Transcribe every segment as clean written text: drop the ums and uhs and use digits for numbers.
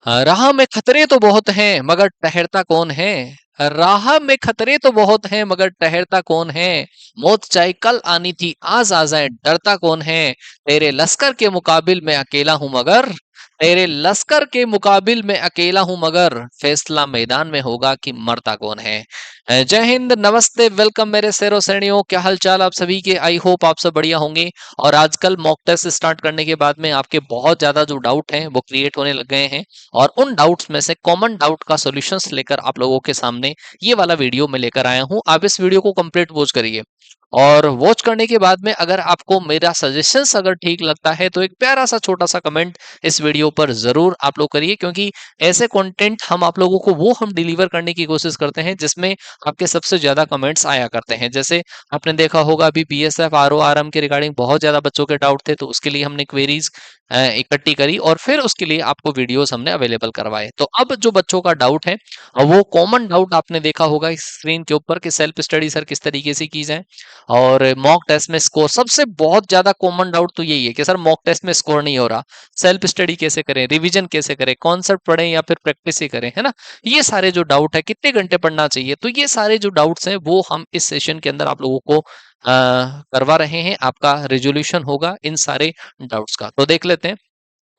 राह में खतरे तो बहुत हैं मगर ठहरता कौन है। राह में खतरे तो बहुत हैं मगर ठहरता कौन है। मौत चाहे कल आनी थी आज आ जाए डरता कौन है। तेरे लश्कर के मुकाबिल में अकेला हूं मगर तेरे लश्कर के मुकाबिल में अकेला हूं मगर फैसला मैदान में होगा कि मरता कौन है। जय हिंद, नमस्ते, वेलकम मेरे शेरों श्रेणियों। क्या हाल चाल आप सभी के। आई होप आप सब बढ़िया होंगे। और आजकल मॉक टेस्ट स्टार्ट करने के बाद में आपके बहुत ज्यादा जो डाउट हैं वो क्रिएट होने लग गए हैं, और उन डाउट्स में से कॉमन डाउट का सॉल्यूशंस लेकर आप लोगों के सामने ये वाला वीडियो मैं लेकर आया हूं। आप इस वीडियो को कंप्लीट वॉच करिए, और वॉच करने के बाद में अगर आपको मेरा सजेशंस अगर ठीक लगता है तो एक प्यारा सा छोटा सा कमेंट इस वीडियो पर जरूर आप लोग करिए, क्योंकि ऐसे कंटेंट हम आप लोगों को वो हम डिलीवर करने की कोशिश करते हैं जिसमें आपके सबसे ज्यादा कमेंट्स आया करते हैं। जैसे आपने देखा होगा अभी बीएसएफ आरओ आरएम के रिगार्डिंग बहुत ज्यादा बच्चों के डाउट थे, तो उसके लिए हमने क्वेरीज इकट्ठी करी और फिर उसके लिए आपको वीडियोस हमने अवेलेबल करवाए। तो अब जो बच्चों का डाउट है वो कॉमन डाउट आपने देखा होगा इस स्क्रीन के ऊपर कि सेल्फ स्टडी सर किस तरीके से की जाए, और मॉक टेस्ट में स्कोर। सबसे बहुत ज्यादा कॉमन डाउट तो यही है कि सर मॉक टेस्ट में स्कोर नहीं हो रहा, सेल्फ स्टडी कैसे करें, रिवीजन कैसे करें, कॉन्सेप्ट पढ़ें या फिर प्रैक्टिस ही करें, है ना। ये सारे जो डाउट है, कितने घंटे पढ़ना चाहिए, तो ये सारे जो डाउट्स हैं वो हम इस सेशन के अंदर आप लोगों को करवा रहे हैं। आपका रिजोल्यूशन होगा इन सारे डाउट्स का, तो देख लेते हैं।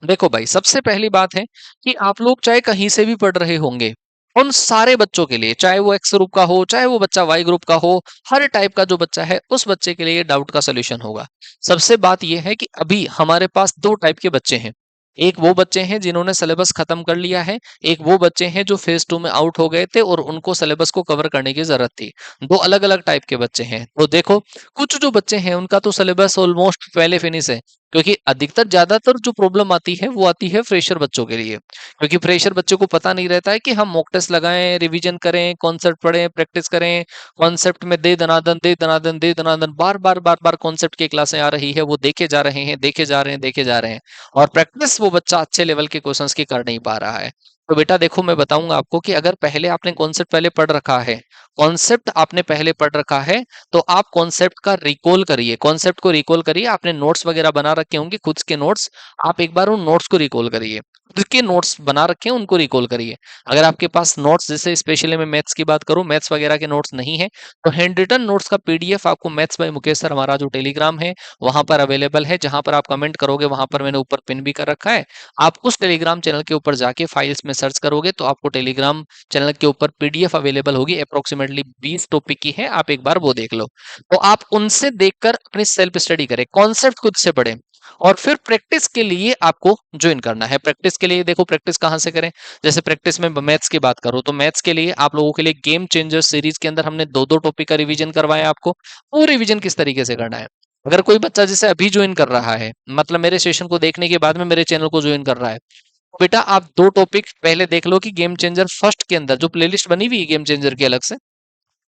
देखो भाई, सबसे पहली बात है कि आप लोग चाहे कहीं से भी पढ़ रहे होंगे, उन सारे बच्चों के लिए, चाहे वो एक्स ग्रुप का हो चाहे वो बच्चा वाई ग्रुप का हो, हर टाइप का जो बच्चा है उस बच्चे के लिए ये डाउट का सोल्यूशन होगा। सबसे बात ये है कि अभी हमारे पास दो टाइप के बच्चे हैं। एक वो बच्चे हैं जिन्होंने सिलेबस खत्म कर लिया है, एक वो बच्चे हैं जो फेज 2 में आउट हो गए थे और उनको सिलेबस को कवर करने की जरूरत थी। दो अलग अलग टाइप के बच्चे हैं। तो देखो, कुछ जो बच्चे हैं उनका तो सिलेबस ऑलमोस्ट पहले फिनिश है, क्योंकि अधिकतर ज्यादातर जो प्रॉब्लम आती है वो आती है फ्रेशर बच्चों के लिए। क्योंकि फ्रेशर बच्चों को पता नहीं रहता है कि हम मॉक टेस्ट लगाएं, रिवीजन करें, कॉन्सेप्ट पढ़ें, प्रैक्टिस करें। कॉन्सेप्ट में दे दनादन दे दनादन दे दनादन बार बार कॉन्सेप्ट की क्लासें आ रही है, वो देखे जा रहे हैं देखे जा रहे हैं देखे जा रहे हैं, और प्रैक्टिस वो बच्चा अच्छे लेवल के क्वेश्चंस की कर नहीं पा रहा है। तो बेटा देखो, मैं बताऊंगा आपको कि अगर पहले आपने कॉन्सेप्ट पहले पढ़ रखा है, कॉन्सेप्ट आपने पहले पढ़ रखा है, तो आप कॉन्सेप्ट का रिकॉल करिए, कॉन्सेप्ट को रिकॉल करिए। आपने नोट्स वगैरह बना रखे होंगे खुद के नोट्स, आप एक बार उन नोट्स को रिकॉल करिए। खुद के नोट्स बना रखे हैं उनको रिकॉल करिए। अगर आपके पास नोट्स, जैसे स्पेशली मैं मैथ्स की बात करूं, मैथ्स वगैरह के नोट्स नहीं है, तो हैंड रिटन नोट्स का पीडीएफ आपको मैथ्स बाय मुकेश सर, हमारा जो टेलीग्राम है वहां पर अवेलेबल है। जहां पर आप कमेंट करोगे वहां पर मैंने ऊपर पिन भी कर रखा है। आप उस टेलीग्राम चैनल के ऊपर जाके फाइल्स में सर्च करोगे तो आपको टेलीग्राम चैनल के ऊपर पीडीएफ अवेलेबल होगी, अप्रोक्सीमेटली 20 टॉपिक की है, आप एक बार वो देख लो। तो आप उनसे देखकर अपनी सेल्फ स्टडी करें, कॉन्सेप्ट खुद से पढ़ें, और फिर प्रैक्टिस के लिए आपको ज्वाइन करना है। प्रैक्टिस के लिए देखो, प्रैक्टिस कहां से करें। जैसे प्रैक्टिस में मैथ्स की बात करूं तो मैथ्स के लिए आप लोगों के लिए गेम चेंजर सीरीज के अंदर हमने दो दो टॉपिक का रिवीजन करवाया आपको। वो रिवीजन किस तरीके से करना है, अगर कोई बच्चा जैसे अभी ज्वाइन कर रहा है, मतलब मेरे सेशन को देखने के बाद में मेरे चैनल को ज्वाइन कर रहा है, तो बेटा आप दो टॉपिक पहले देख लो कि गेम चेंजर फर्स्ट के अंदर जो प्लेलिस्ट बनी हुई है गेम चेंजर की अलग से,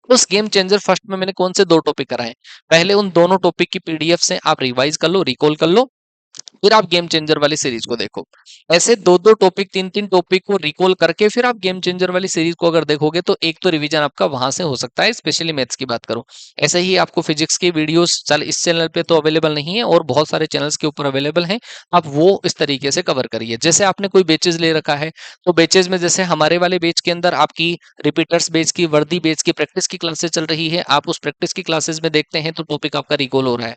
उस गेम चेंजर फर्स्ट में मैंने कौन से दो टॉपिक कराए, पहले उन दोनों टॉपिक की पीडीएफ से आप रिवाइज कर लो, रिकॉल कर लो, फिर आप गेम चेंजर वाली सीरीज को देखो। ऐसे दो दो टॉपिक, तीन तीन टॉपिक को रिकॉल करके फिर आप गेम चेंजर वाली सीरीज को अगर देखोगे तो एक तो रिवीजन आपका वहां से हो सकता है, स्पेशली मैथ्स की बात करो। ऐसे ही आपको फिजिक्स की वीडियोस चल इस चैनल पे तो अवेलेबल नहीं है, और बहुत सारे चैनल्स के ऊपर अवेलेबल हैं। आप वो इस तरीके से कवर करिए। जैसे आपने कोई बेचेज ले रखा है, तो बेचेज में जैसे हमारे वाले बेच के अंदर आपकी रिपीटर्स बेच की, वर्दी बेच की प्रैक्टिस की क्लासेस चल रही है, आप उस प्रैक्टिस की क्लासेस में देखते हैं तो टॉपिक आपका रिकॉल हो रहा है।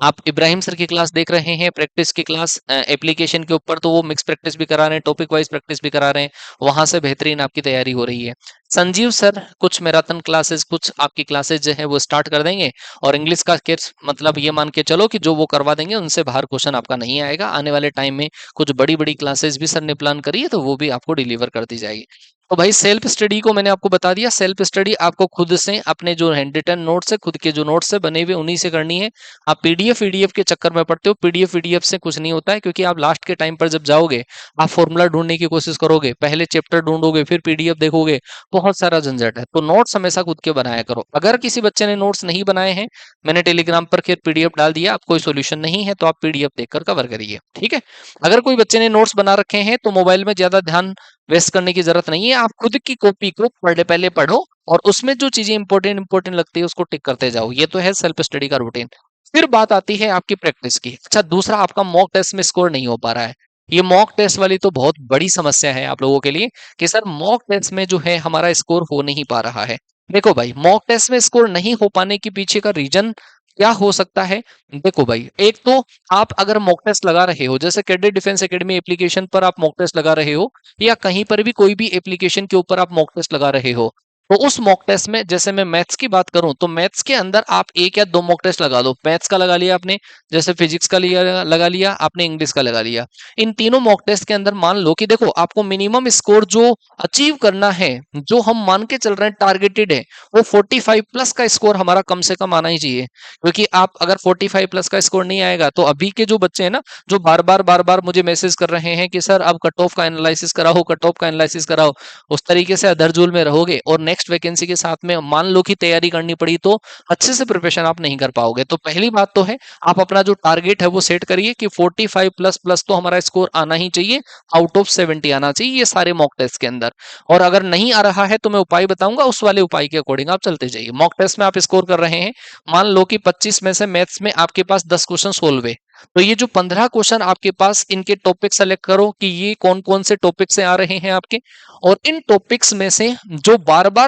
आप इब्राहिम सर की क्लास देख रहे हैं, प्रैक्टिस की क्लास एप्लीकेशन के ऊपर, तो वो मिक्स प्रैक्टिस भी करा रहे हैं, टॉपिक वाइज प्रैक्टिस भी करा रहे हैं, वहां से बेहतरीन आपकी तैयारी हो रही है। संजीव सर कुछ मैराथन क्लासेस, कुछ आपकी क्लासेस जो है वो स्टार्ट कर देंगे, और इंग्लिश का किट्स मतलब ये मान के चलो कि जो वो करवा देंगे उनसे बाहर क्वेश्चन आपका नहीं आएगा। आने वाले टाइम में कुछ बड़ी बड़ी क्लासेस भी सर ने प्लान करी है, तो वो भी आपको डिलीवर कर दी जाएगी। तो भाई सेल्फ स्टडी को मैंने आपको बता दिया, सेल्फ स्टडी आपको खुद से अपने जो हैंड रिटन नोट्स है, खुद के जो नोट्स है बने हुए, उन्हीं से करनी है। आप पीडीएफ ईडीएफ के चक्कर में पड़ते हो, पीडीएफ ईडीएफ से कुछ नहीं होता है, क्योंकि आप लास्ट के टाइम पर जब जाओगे, आप फॉर्मूला ढूंढने की कोशिश करोगे, पहले चैप्टर ढूंढोगे फिर पीडीएफ देखोगे, बहुत सारा झंझट है। तो नोट्स हमेशा खुद के बनाया करो। अगर किसी बच्चे ने नोट्स नहीं बनाए हैं, मैंने टेलीग्राम पर फिर पीडीएफ डाल दिया, आप कोई सोल्यूशन नहीं है तो आप पीडीएफ देखकर कवर करिए, ठीक है। अगर कोई बच्चे ने नोट्स बना रखे हैं तो मोबाइल में ज्यादा ध्यान वेस्ट करने की जरूरत नहीं है, आप खुद की कॉपी को पहले पढ़ो, और उसमें जो चीजें इंपॉर्टेंट इंपॉर्टेंट लगती है उसको टिक करते जाओ। ये तो है सेल्फ स्टडी का रूटीन। फिर बात आती है आपकी प्रैक्टिस की। अच्छा, दूसरा, आपका मॉक टेस्ट में स्कोर नहीं हो पा रहा है, ये मॉक टेस्ट वाली तो बहुत बड़ी समस्या है आप लोगों के लिए कि सर मॉक टेस्ट में जो है हमारा स्कोर हो नहीं पा रहा है। देखो भाई, मॉक टेस्ट में स्कोर नहीं हो पाने के पीछे का रीजन क्या हो सकता है? देखो भाई, एक तो आप अगर मॉक टेस्ट लगा रहे हो, जैसे कैडेट डिफेंस एकेडमी एप्लीकेशन पर आप मॉक टेस्ट लगा रहे हो, या कहीं पर भी कोई भी एप्लीकेशन के ऊपर आप मॉक टेस्ट लगा रहे हो, तो उस मॉक टेस्ट में जैसे मैं मैथ्स की बात करूं तो मैथ्स के अंदर आप एक या दो मॉक टेस्ट लगा लो। मैथ्स का लगा लिया आपने, जैसे फिजिक्स का लिया लगा लिया आपने, इंग्लिश का लगा लिया। इन तीनों मॉक टेस्ट के अंदर मान लो कि देखो आपको मिनिमम स्कोर जो अचीव करना है, जो हम मान के चल रहे हैं टारगेटेड है, वो 45 प्लस का स्कोर हमारा कम से कम आना ही चाहिए। क्योंकि आप अगर 45 प्लस का स्कोर नहीं आएगा तो अभी के जो बच्चे हैं ना, जो बार बार मुझे मैसेज कर रहे हैं कि सर अब कट ऑफ का एनालिसिस कराओ, कट ऑफ का एनालिसिस कराओ, उस तरीके से अधरजूल में रहोगे और नेक्स्ट वैकेंसी के साथ में मान लो कि तैयारी करनी पड़ी तो अच्छे से प्रिपरेशन आप नहीं कर पाओगे। तो पहली बात तो है, आप अपना जो टारगेट है वो सेट करिए कि 45 प्लस प्लस तो हमारा स्कोर आना ही चाहिए, आउट ऑफ 70 आना चाहिए ये सारे मॉक टेस्ट के अंदर। और अगर नहीं आ रहा है तो मैं उपाय बताऊंगा, उस वाले उपाय के अकॉर्डिंग आप चलते जाइए। मॉक टेस्ट में आप स्कोर कर रहे हैं, मान लो कि 25 में से मैथ्स में आपके पास 10 क्वेश्चन सोल्व है, तो ये जो 15 क्वेश्चन आपके पास, इनके टॉपिक सेलेक्ट करो कि ये कौन कौन से टॉपिक से आ रहे हैं आपके, और इन टॉपिक्स में से जो बार बार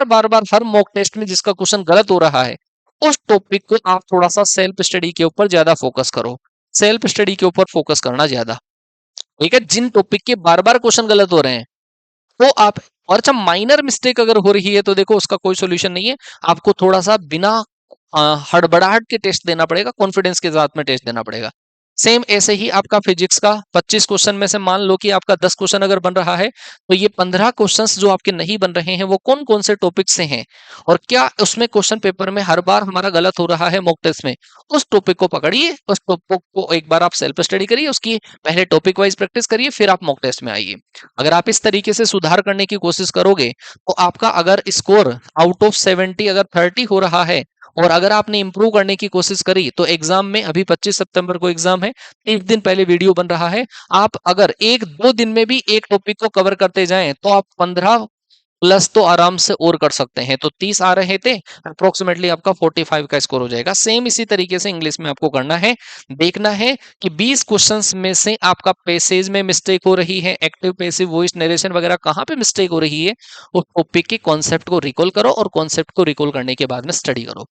हर मॉक टेस्ट में जिसका क्वेश्चन गलत हो रहा है, उस टॉपिक को आप थोड़ा सा सेल्फ स्टडी के ऊपर ज्यादा फोकस करो। सेल्फ स्टडी के ऊपर फोकस करना ज्यादा, ठीक है। जिन टॉपिक के बार बार क्वेश्चन गलत हो रहे हैं तो आप, और अच्छा माइनर मिस्टेक अगर हो रही है तो देखो उसका कोई सोल्यूशन नहीं है, आपको थोड़ा सा बिना हड़बड़ाहट के टेस्ट देना पड़ेगा, कॉन्फिडेंस के साथ में टेस्ट देना पड़ेगा। सेम ऐसे ही आपका फिजिक्स का 25 क्वेश्चन में से मान लो कि आपका 10 क्वेश्चन अगर बन रहा है, तो ये 15 क्वेश्चंस जो आपके नहीं बन रहे हैं वो कौन कौन से टॉपिक से हैं, और क्या उसमें क्वेश्चन पेपर में हर बार हमारा गलत हो रहा है मॉक टेस्ट में, उस टॉपिक को पकड़िए, उस टॉपिक को एक बार आप सेल्फ स्टडी करिए, उसकी पहले टॉपिक वाइज प्रैक्टिस करिए, फिर आप मॉक टेस्ट में आइए। अगर आप इस तरीके से सुधार करने की कोशिश करोगे तो आपका अगर स्कोर आउट ऑफ 70 अगर 30 हो रहा है, और अगर आपने इंप्रूव करने की कोशिश करी, तो एग्जाम में, अभी 25 सितंबर को एग्जाम है, 3 दिन पहले वीडियो बन रहा है, आप अगर 1-2 दिन में भी एक टॉपिक को कवर करते जाएं तो आप 15 प्लस तो आराम से और कर सकते हैं। तो 30 आ रहे थे, अप्रोक्सीमेटली आपका 45 का स्कोर हो जाएगा। सेम इसी तरीके से इंग्लिश में आपको करना है, देखना है कि 20 क्वेश्चंस में से आपका पैसेज में मिस्टेक हो रही है, एक्टिव पैसिव वॉइस नरेशन वगैरह कहाँ पे मिस्टेक हो रही है, उस टॉपिक के कॉन्सेप्ट को रिकॉल करो, और कॉन्सेप्ट को रिकॉल करने के बाद में स्टडी करो,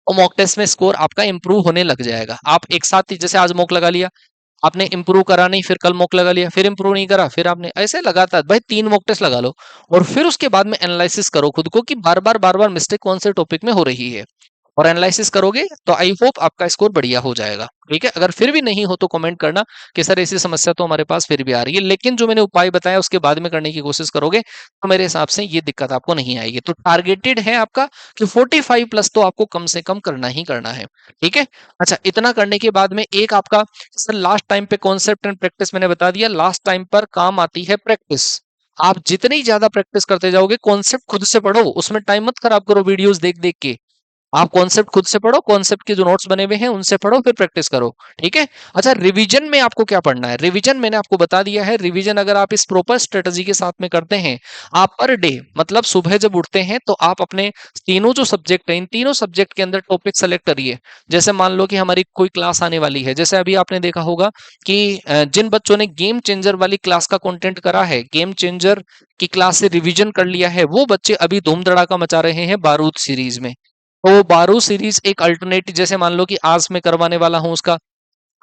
और मॉक टेस्ट में स्कोर आपका इंप्रूव होने लग जाएगा। आप एक साथ ही, जैसे आज मॉक लगा लिया आपने, इंप्रूव करा नहीं, फिर कल मॉक लगा लिया, फिर इंप्रूव नहीं करा, फिर आपने ऐसे लगातार भाई 3 मॉक टेस्ट लगा लो, और फिर उसके बाद में एनालिसिस करो खुद को कि बार बार मिस्टेक कौन से टॉपिक में हो रही है, और एनालिसिस करोगे तो आई होप आपका स्कोर बढ़िया हो जाएगा। ठीक है, अगर फिर भी नहीं हो तो कमेंट करना कि सर ऐसी समस्या तो हमारे पास फिर भी आ रही है, लेकिन जो मैंने उपाय बताया उसके बाद में करने की कोशिश करोगे तो मेरे हिसाब से ये दिक्कत आपको नहीं आएगी। तो टारगेटेड है आपका कि 45 प्लस तो आपको कम से कम करना ही करना है। ठीक है, अच्छा इतना करने के बाद में एक आपका, सर लास्ट टाइम पे कॉन्सेप्ट एंड प्रैक्टिस मैंने बता दिया, लास्ट टाइम पर काम आती है प्रैक्टिस। आप जितनी ज्यादा प्रैक्टिस करते जाओगे, कॉन्सेप्ट खुद से पढ़ो, उसमें टाइम मत खराब करो वीडियोस देख देख के, आप कॉन्सेप्ट खुद से पढ़ो, कॉन्सेप्ट के जो नोट्स बने हुए हैं उनसे पढ़ो, फिर प्रैक्टिस करो। ठीक है, अच्छा रिवीजन में आपको क्या पढ़ना है, रिवीजन मैंने आपको बता दिया है। रिवीजन अगर आप इस प्रॉपर स्ट्रेटजी के साथ में करते हैं, आप पर डे मतलब सुबह जब उठते हैं तो आप अपने तीनों जो सब्जेक्ट है, इन तीनों सब्जेक्ट के अंदर टॉपिक सेलेक्ट करिए। जैसे मान लो कि हमारी कोई क्लास आने वाली है, जैसे अभी आपने देखा होगा कि जिन बच्चों ने गेम चेंजर वाली क्लास का कंटेंट करा है, गेम चेंजर की क्लास से रिवीजन कर लिया है, वो बच्चे अभी धूम धड़ाका मचा रहे हैं बारूद सीरीज में। तो बारू सीरीज एक अल्टरनेटिव, जैसे मान लो कि आज मैं करवाने वाला हूं उसका,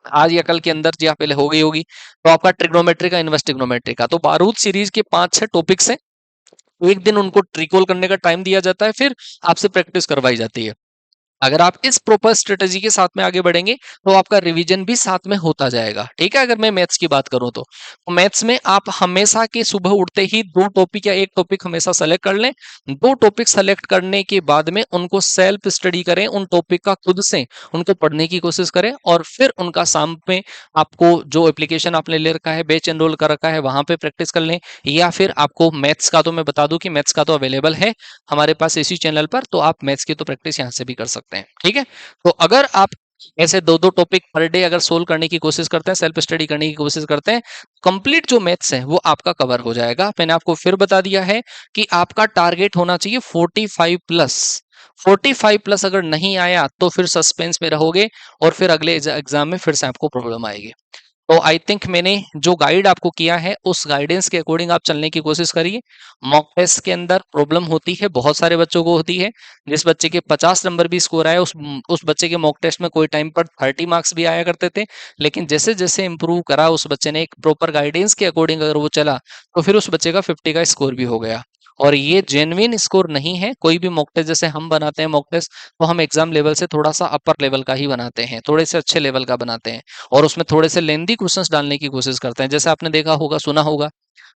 आज या कल के अंदर या पहले हो गई होगी, तो आपका ट्रिग्नोमेट्री का, इनवर्स ट्रिग्नोमेट्री का, तो बारूद सीरीज के 5-6 टॉपिक्स हैं, एक दिन उनको रिकॉल करने का टाइम दिया जाता है, फिर आपसे प्रैक्टिस करवाई जाती है। अगर आप इस प्रॉपर स्ट्रेटजी के साथ में आगे बढ़ेंगे तो आपका रिवीजन भी साथ में होता जाएगा। ठीक है, अगर मैं मैथ्स की बात करूं तो मैथ्स में आप हमेशा के सुबह उठते ही 2 टॉपिक या एक टॉपिक हमेशा सेलेक्ट कर लें। 2 टॉपिक सेलेक्ट करने के बाद में उनको सेल्फ स्टडी करें, उन टॉपिक का खुद से उनको पढ़ने की कोशिश करें, और फिर उनका शाम में आपको जो एप्लीकेशन आपने ले रखा है, बैच एनरोल कर रखा है, वहां पे प्रैक्टिस कर लें। या फिर आपको मैथ्स का, तो मैं बता दूं कि मैथ्स का तो अवेलेबल है हमारे पास इसी चैनल पर, तो आप मैथ्स की तो प्रैक्टिस यहाँ से भी कर सकते हैं। ठीक है, तो अगर आप ऐसे 2-2 टॉपिक पर डे अगर सोल्व करने की कोशिश करते हैं, सेल्फ स्टडी करने की कोशिश करते हैं, कंप्लीट जो मैथ्स है वो आपका कवर हो जाएगा। मैंने आपको फिर बता दिया है कि आपका टारगेट होना चाहिए 45 प्लस। 45 प्लस अगर नहीं आया तो फिर सस्पेंस में रहोगे, और फिर अगले एग्जाम में फिर से आपको प्रॉब्लम आएगी। तो आई थिंक मैंने जो गाइड आपको किया है उस गाइडेंस के अकॉर्डिंग आप चलने की कोशिश करिए। मॉक टेस्ट के अंदर प्रॉब्लम होती है, बहुत सारे बच्चों को होती है। जिस बच्चे के 50 नंबर भी स्कोर आए उस बच्चे के मॉक टेस्ट में कोई टाइम पर 30 मार्क्स भी आया करते थे। लेकिन जैसे जैसे इंप्रूव करा उस बच्चे ने, एक प्रॉपर गाइडेंस के अकॉर्डिंग अगर वो चला, तो फिर उस बच्चे का 50 का स्कोर भी हो गया। और ये जेन्युइन स्कोर नहीं है। कोई भी मॉक टेस्ट जैसे हम बनाते हैं मॉक टेस्ट, तो हम एग्जाम लेवल से थोड़ा सा अपर लेवल का ही बनाते हैं, थोड़े से अच्छे लेवल का बनाते हैं। और उसमें थोड़े से लेंदी क्वेश्चंस डालने की कोशिश करते हैं। जैसे आपने देखा होगा, सुना होगा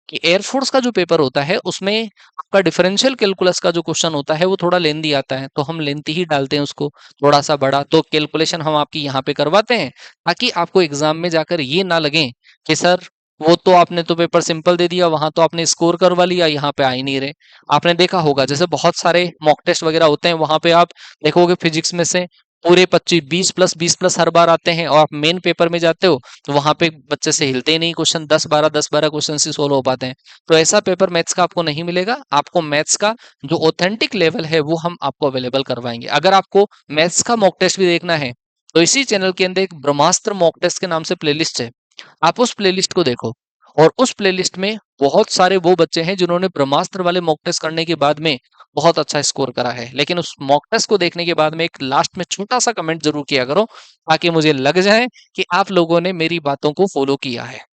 कि एयरफोर्स का जो पेपर होता है उसमें आपका डिफरेंशियल कैलकुलस का जो क्वेश्चन होता है वो थोड़ा लेंदी आता है, तो हम लेंथी ही डालते हैं उसको, थोड़ा सा बड़ा। तो कैलकुलेशन हम आपकी यहाँ पे करवाते हैं, ताकि आपको एग्जाम में जाकर ये ना लगे कि सर वो तो आपने तो पेपर सिंपल दे दिया, वहां तो आपने स्कोर करवा लिया, यहाँ पे आ ही नहीं रहे। आपने देखा होगा जैसे बहुत सारे मॉक टेस्ट वगैरह होते हैं, वहां पे आप देखोगे फिजिक्स में से पूरे 25 20 प्लस हर बार आते हैं, और आप मेन पेपर में जाते हो तो वहां पे बच्चे से हिलते ही नहीं क्वेश्चन, 10 12 क्वेश्चन ही सोल्व हो पाते हैं। तो ऐसा पेपर मैथ्स का आपको नहीं मिलेगा। आपको मैथ्स का जो ऑथेंटिक लेवल है वो हम आपको अवेलेबल करवाएंगे। अगर आपको मैथ्स का मॉक टेस्ट भी देखना है, तो इसी चैनल के अंदर एक ब्रह्मास्त्र मॉक टेस्ट के नाम से प्लेलिस्ट है, आप उस प्लेलिस्ट को देखो। और उस प्लेलिस्ट में बहुत सारे वो बच्चे हैं जिन्होंने ब्रह्मास्त्र वाले मॉक टेस्ट करने के बाद में बहुत अच्छा स्कोर करा है। लेकिन उस मॉक टेस्ट को देखने के बाद में एक लास्ट में छोटा सा कमेंट जरूर किया करो, ताकि मुझे लग जाए कि आप लोगों ने मेरी बातों को फॉलो किया है।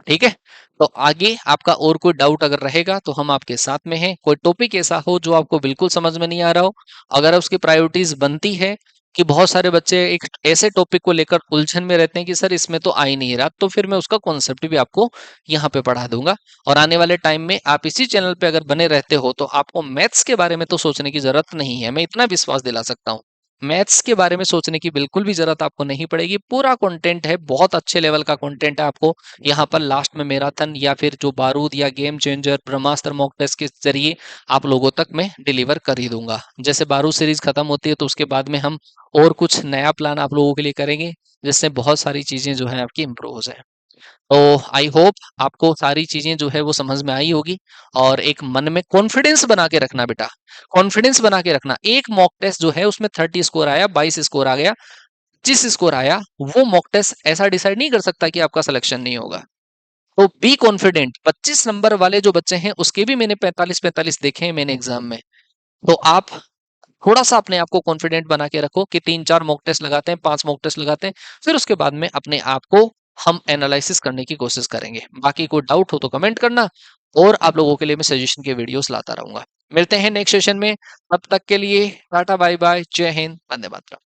ठीक है? तो आगे आपका और कोई डाउट अगर रहेगा तो हम आपके साथ में हैं। कोई टॉपिक ऐसा हो जो आपको बिल्कुल समझ में नहीं आ रहा हो, अगर उसकी प्रायोरिटीज बनती है कि बहुत सारे बच्चे एक ऐसे टॉपिक को लेकर उलझन में रहते हैं कि सर इसमें तो आ ही नहीं रहा, तो फिर मैं उसका कॉन्सेप्ट भी आपको यहाँ पे पढ़ा दूंगा। और आने वाले टाइम में आप इसी चैनल पे अगर बने रहते हो तो आपको मैथ्स के बारे में तो सोचने की जरूरत नहीं है, मैं इतना विश्वास दिला सकता हूँ। मैथ्स के बारे में सोचने की बिल्कुल भी जरूरत आपको नहीं पड़ेगी। पूरा कंटेंट है, बहुत अच्छे लेवल का कंटेंट है। आपको यहाँ पर लास्ट में मैराथन या फिर जो बारूद या गेम चेंजर ब्रह्मास्त्र मॉक टेस्ट के जरिए आप लोगों तक मैं डिलीवर कर ही दूंगा। जैसे बारूद सीरीज खत्म होती है तो उसके बाद में हम और कुछ नया प्लान आप लोगों के लिए करेंगे, जिससे बहुत सारी चीजें जो है आपकी इंप्रूव हो जाए। तो आई होप आपको सारी चीजें जो है वो समझ में आई होगी। और एक मन में कॉन्फिडेंस बना के रखना बेटा, कॉन्फिडेंस बना के रखना। एक मॉक टेस्ट जो है उसमें 30 स्कोर आया, 22 स्कोर आ गया, 25 स्कोर आया, वो मॉक टेस्ट ऐसा डिसाइड नहीं कर सकता कि आपका सिलेक्शन नहीं होगा। तो बी कॉन्फिडेंट। 25 नंबर वाले जो बच्चे हैं उसके भी मैंने 45 देखे हैं मैंने एग्जाम में। तो आप थोड़ा सा अपने आप को कॉन्फिडेंट बना के रखो कि 3 4 मॉक टेस्ट लगाते हैं, 5 मॉक टेस्ट लगाते हैं, फिर उसके बाद में अपने आप को हम एनालिसिस करने की कोशिश करेंगे। बाकी कोई डाउट हो तो कमेंट करना, और आप लोगों के लिए मैं सजेशन के वीडियोस लाता रहूंगा। मिलते हैं नेक्स्ट सेशन में, तब तक के लिए टाटा बाय बाय, जय हिंद, वंदे मातरम।